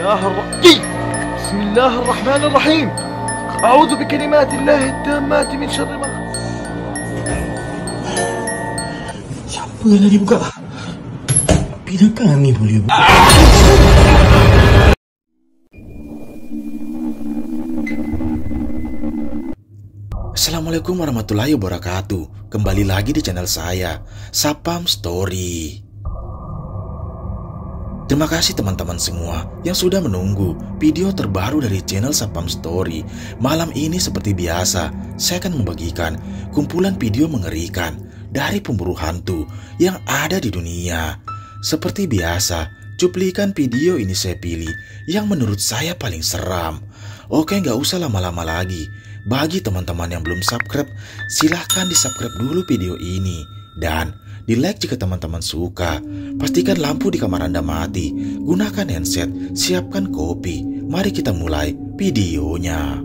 Bismillahirrahmanirrahim. Bismillahirrahmanirrahim. A'udzu bikalimatillahi tammati min syarri ma. Siapa yang tadi buka? Bila kami boleh buka? Assalamualaikum warahmatullahi wabarakatuh. Kembali lagi di channel saya, Sapam Story. Terima kasih teman-teman semua yang sudah menunggu video terbaru dari channel Sapam Story. Malam ini seperti biasa, saya akan membagikan kumpulan video mengerikan dari pemburu hantu yang ada di dunia. Seperti biasa, cuplikan video ini saya pilih yang menurut saya paling seram. Oke, nggak usah lama-lama lagi. Bagi teman-teman yang belum subscribe, silahkan di-subscribe dulu video ini. Dan di-like jika teman-teman suka. Pastikan lampu di kamar Anda mati. Gunakan handset, siapkan kopi. Mari kita mulai videonya.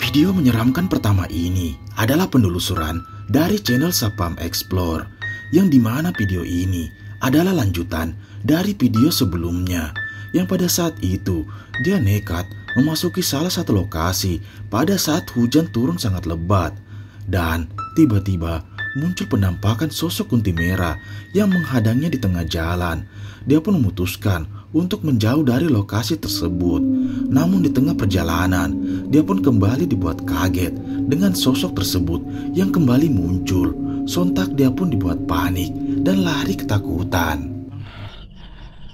Video menyeramkan pertama ini adalah penelusuran dari channel Sapam Explore, yang dimana video ini adalah lanjutan dari video sebelumnya, yang pada saat itu dia nekat memasuki salah satu lokasi pada saat hujan turun sangat lebat, dan tiba-tiba muncul penampakan sosok kunti merah yang menghadangnya di tengah jalan. Dia pun memutuskan untuk menjauh dari lokasi tersebut. Namun di tengah perjalanan, dia pun kembali dibuat kaget dengan sosok tersebut yang kembali muncul. Sontak dia pun dibuat panik dan lari ketakutan.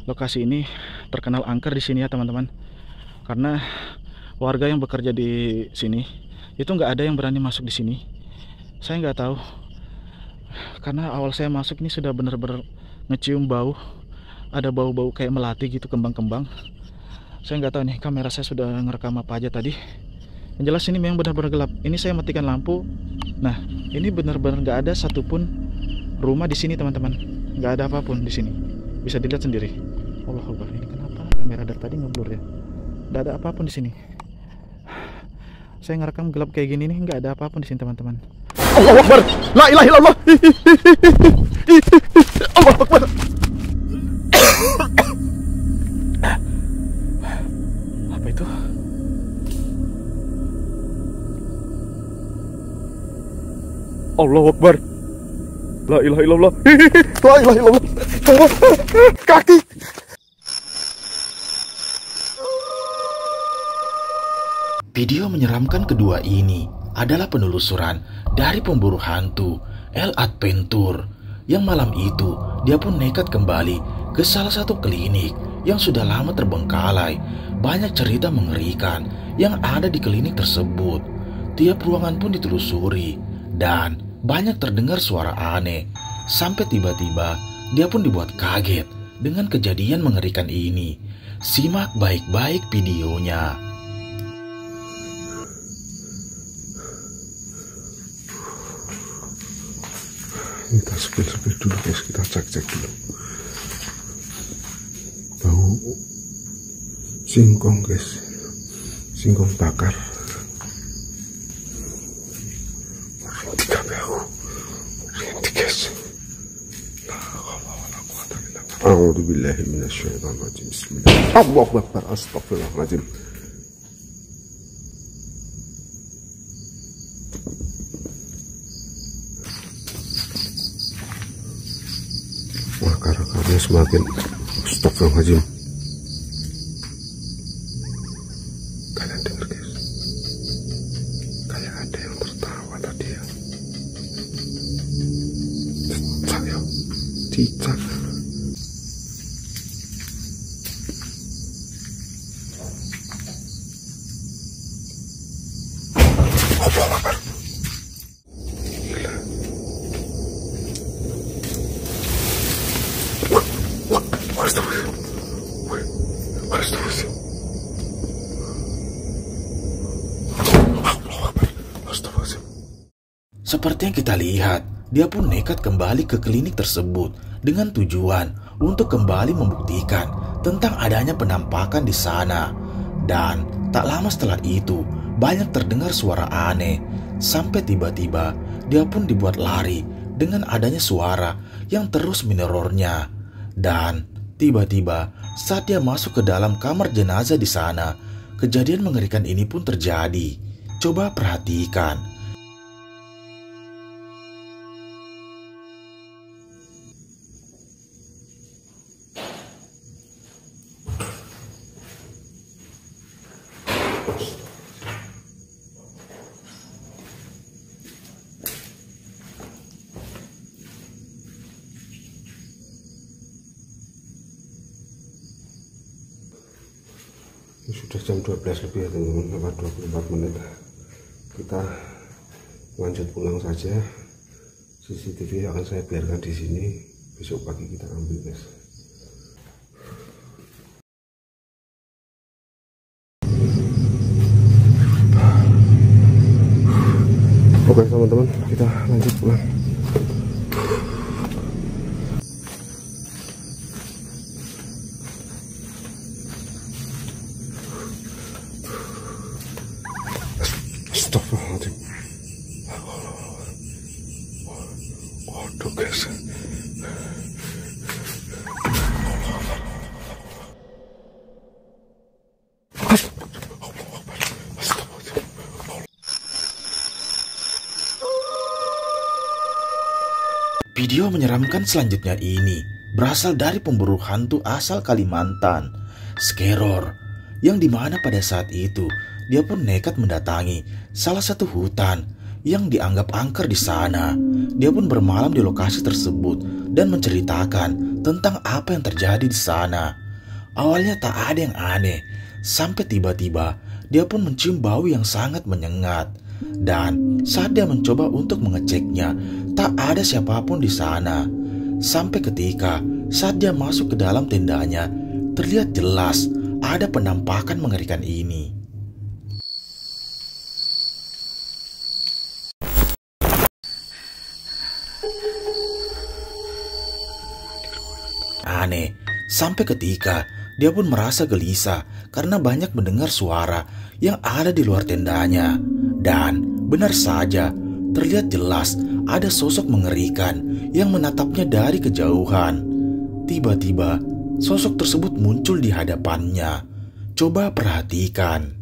Lokasi ini terkenal angker di sini ya teman-teman, karena warga yang bekerja di sini itu nggak ada yang berani masuk di sini. Saya nggak tahu, karena awal saya masuk ini sudah benar-benar ngecium bau. Ada bau-bau kayak melati gitu, kembang-kembang. Saya nggak tahu nih, kamera saya sudah ngerekam apa aja tadi. Yang jelas ini memang benar-benar gelap. Ini saya matikan lampu. Nah, ini benar-benar nggak ada satupun rumah di sini teman-teman. Nggak ada apapun di sini. Bisa dilihat sendiri. Allah Akbar, ini kenapa kamera dari tadi ngeblur ya? Nggak ada apapun di sini. Saya ngerekam gelap kayak gini nih, nggak ada apapun di sini teman-teman. Allah Akbar. La ilaha illallah. Allah Akbar. Apa itu? Allah Akbar. La ilaha illallah. La ilaha illallah. Kaki. Video menyeramkan kedua ini adalah penelusuran dari pemburu hantu El Adventure, yang malam itu dia pun nekat kembali ke salah satu klinik yang sudah lama terbengkalai. Banyak cerita mengerikan yang ada di klinik tersebut. Tiap ruangan pun ditelusuri dan banyak terdengar suara aneh. Sampai tiba-tiba dia pun dibuat kaget dengan kejadian mengerikan ini. Simak baik-baik videonya. Kita sepil-sepil dulu guys, kita cek-cek dulu. Bau singkong guys, singkong bakar. Tiga bau, ini guys. A'udzubillahi minasyaitonirrajim. Bismillah. Allahu Akbar. Astagfirullahaladzim. Wah, karena semakin astagfirullahaladzim. Kalian dengar guys, kayak ada yang tertawa tadi ya. Cicak ya, cicak. Allahu Akbar. Gila. Seperti yang kita lihat, dia pun nekat kembali ke klinik tersebut dengan tujuan untuk kembali membuktikan tentang adanya penampakan di sana. Dan tak lama setelah itu, banyak terdengar suara aneh. Sampai tiba-tiba dia pun dibuat lari dengan adanya suara yang terus menerornya. Dan tiba-tiba saat dia masuk ke dalam kamar jenazah di sana, kejadian mengerikan ini pun terjadi. Coba perhatikan. Ini sudah jam 12 lebih ya teman-teman, 24 menit. Kita lanjut pulang saja. CCTV akan saya biarkan di sini, besok pagi kita ambil guys. Oke teman-teman, kita lanjut pulang. Astagfirullahaladzim. Waduh guys. Video menyeramkan selanjutnya ini berasal dari pemburu hantu asal Kalimantan, Skeror, yang dimana pada saat itu dia pun nekat mendatangi salah satu hutan yang dianggap angker di sana. Dia pun bermalam di lokasi tersebut dan menceritakan tentang apa yang terjadi di sana. Awalnya tak ada yang aneh, sampai tiba-tiba dia pun mencium bau yang sangat menyengat. Dan saat dia mencoba untuk mengeceknya, tak ada siapapun di sana. Sampai ketika saat dia masuk ke dalam tendanya, terlihat jelas ada penampakan mengerikan ini. Aneh, sampai ketika dia pun merasa gelisah karena banyak mendengar suara yang ada di luar tendanya. Dan benar saja, terlihat jelas ada sosok mengerikan yang menatapnya dari kejauhan. Tiba-tiba, sosok tersebut muncul di hadapannya. Coba perhatikan.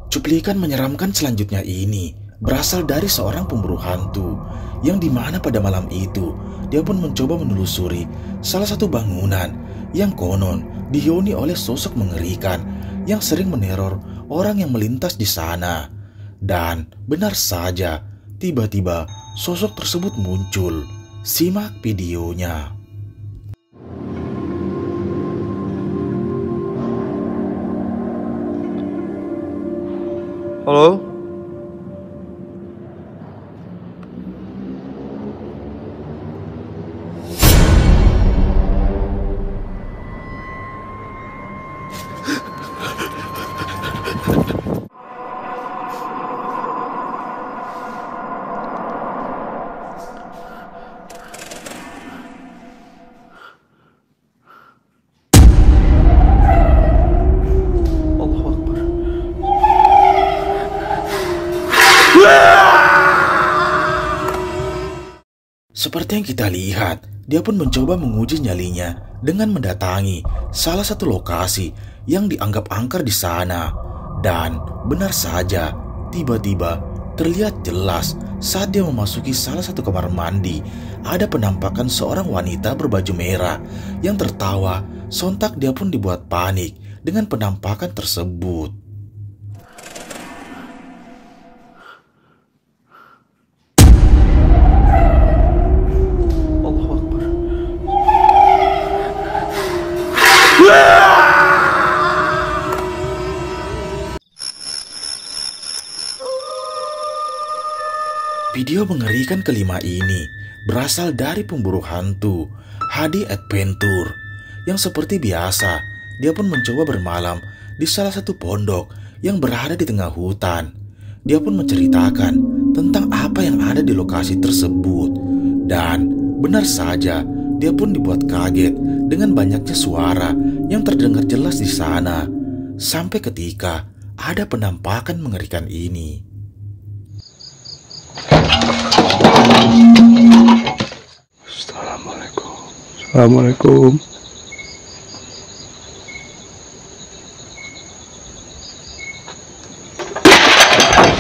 Cuplikan menyeramkan selanjutnya ini berasal dari seorang pemburu hantu yang dimana pada malam itu dia pun mencoba menelusuri salah satu bangunan yang konon dihuni oleh sosok mengerikan yang sering meneror orang yang melintas di sana. Dan benar saja, tiba-tiba sosok tersebut muncul. Simak videonya. Halo? Seperti yang kita lihat, dia pun mencoba menguji nyalinya dengan mendatangi salah satu lokasi yang dianggap angker di sana. Dan benar saja, tiba-tiba terlihat jelas saat dia memasuki salah satu kamar mandi, ada penampakan seorang wanita berbaju merah yang tertawa. Sontak dia pun dibuat panik dengan penampakan tersebut. Video mengerikan kelima ini berasal dari pemburu hantu Hadi Adventure yang seperti biasa dia pun mencoba bermalam di salah satu pondok yang berada di tengah hutan. Dia pun menceritakan tentang apa yang ada di lokasi tersebut dan benar saja dia pun dibuat kaget dengan banyaknya suara yang terdengar jelas di sana sampai ketika ada penampakan mengerikan ini. Assalamualaikum.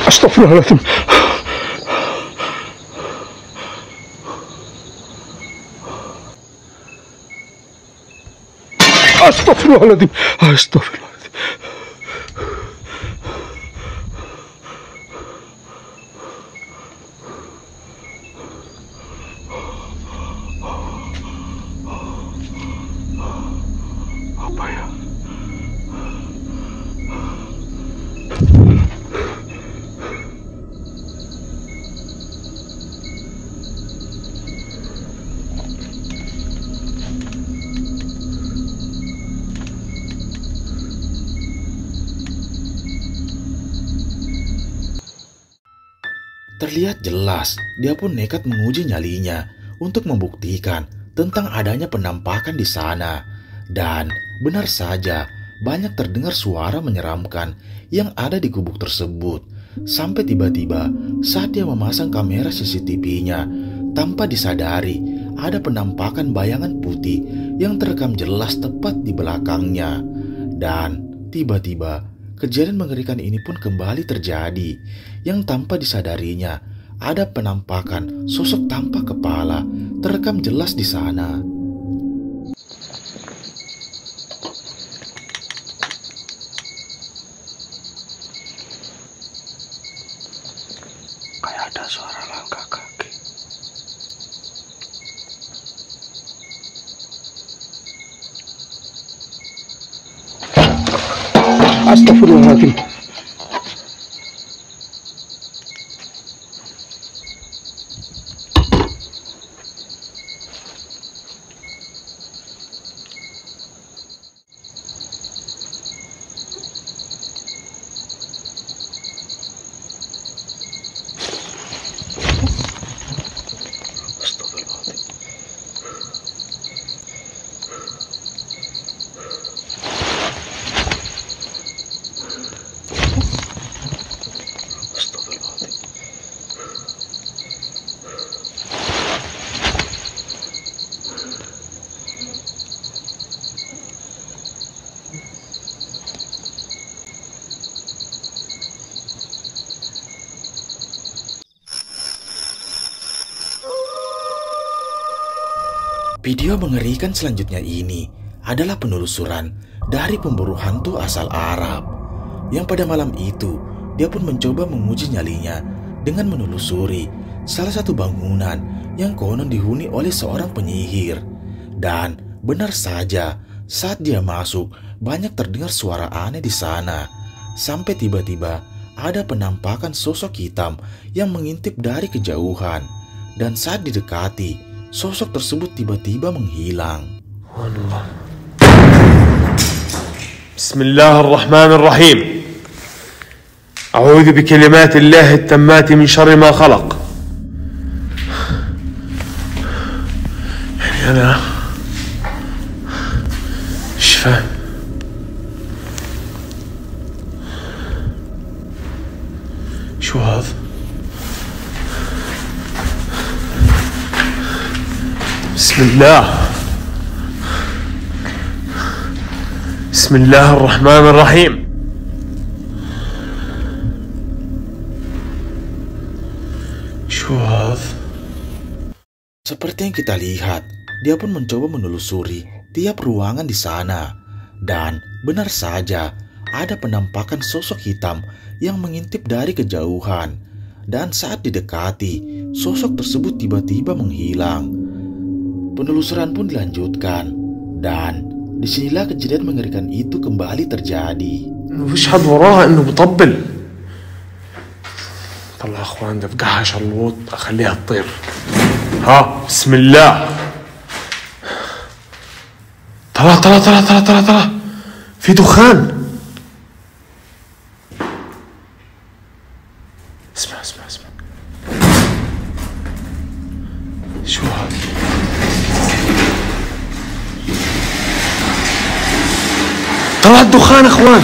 Astagfirullahaladzim. Astagfirullahaladzim. Astagfirullahaladzim. Apa ya? Terlihat jelas dia pun nekat menguji nyalinya untuk membuktikan tentang adanya penampakan di sana. Dan benar saja banyak terdengar suara menyeramkan yang ada di gubuk tersebut. Sampai tiba-tiba saat dia memasang kamera CCTV-nya, tanpa disadari ada penampakan bayangan putih yang terekam jelas tepat di belakangnya. Dan tiba-tiba kejadian mengerikan ini pun kembali terjadi, yang tanpa disadarinya ada penampakan sosok tanpa kepala terekam jelas di sana. Kayak ada suara langkah kaki. Astagfirullahaladzim. Video mengerikan selanjutnya ini adalah penelusuran dari pemburu hantu asal Arab, yang pada malam itu dia pun mencoba menguji nyalinya dengan menelusuri salah satu bangunan yang konon dihuni oleh seorang penyihir. Dan benar saja saat dia masuk banyak terdengar suara aneh di sana, sampai tiba-tiba ada penampakan sosok hitam yang mengintip dari kejauhan. Dan saat didekati, sosok tersebut tiba-tiba menghilang. Bismillahirrahmanirrahim. A'udzu bikalimatillahi at-tammati min syarri ma khalaq. يعني أنا مش فاهم. شو هذا؟ بسم الله الرحمن الرحيم. شو هذا؟ Seperti yang kita lihat, dia pun mencoba menelusuri tiap ruangan di sana. Dan benar saja ada penampakan sosok hitam yang mengintip dari kejauhan. Dan saat didekati, sosok tersebut tiba-tiba menghilang. Penelusuran pun dilanjutkan, dan disinilah kejadian mengerikan itu kembali terjadi. ويشهد وراها انه بطبل. طلع يا اخوان دفقعها شلوط اخليها تطير. ها بسم الله. طلع في دخان. اسمع شو هذا؟ طلع الدخان اخوان.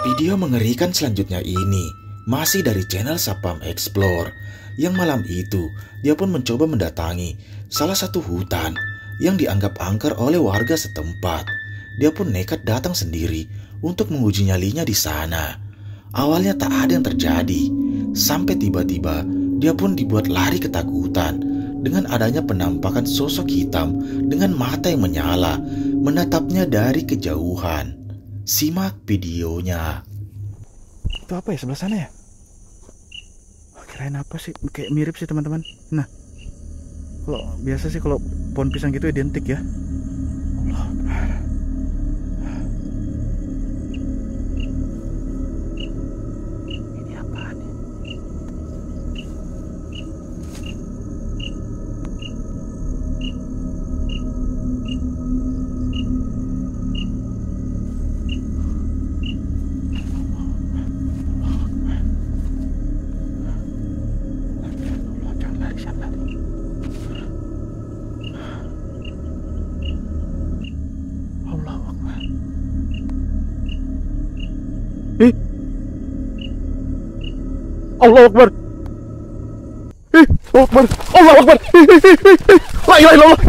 Video mengerikan selanjutnya ini masih dari channel Sapam Explore, yang malam itu dia pun mencoba mendatangi salah satu hutan yang dianggap angker oleh warga setempat. Dia pun nekat datang sendiri untuk menguji nyalinya di sana. Awalnya tak ada yang terjadi, sampai tiba-tiba dia pun dibuat lari ketakutan dengan adanya penampakan sosok hitam dengan mata yang menyala menatapnya dari kejauhan. Simak videonya. Itu apa ya sebelah sana ya? Kirain apa sih? Kayak mirip sih teman-teman. Nah, kalau biasa sih kalau pohon pisang gitu identik ya. Allah Akbar. Ini apaan ya? Allah Akbar. Allah Akbar. Allah Akbar. La ilaha illallah.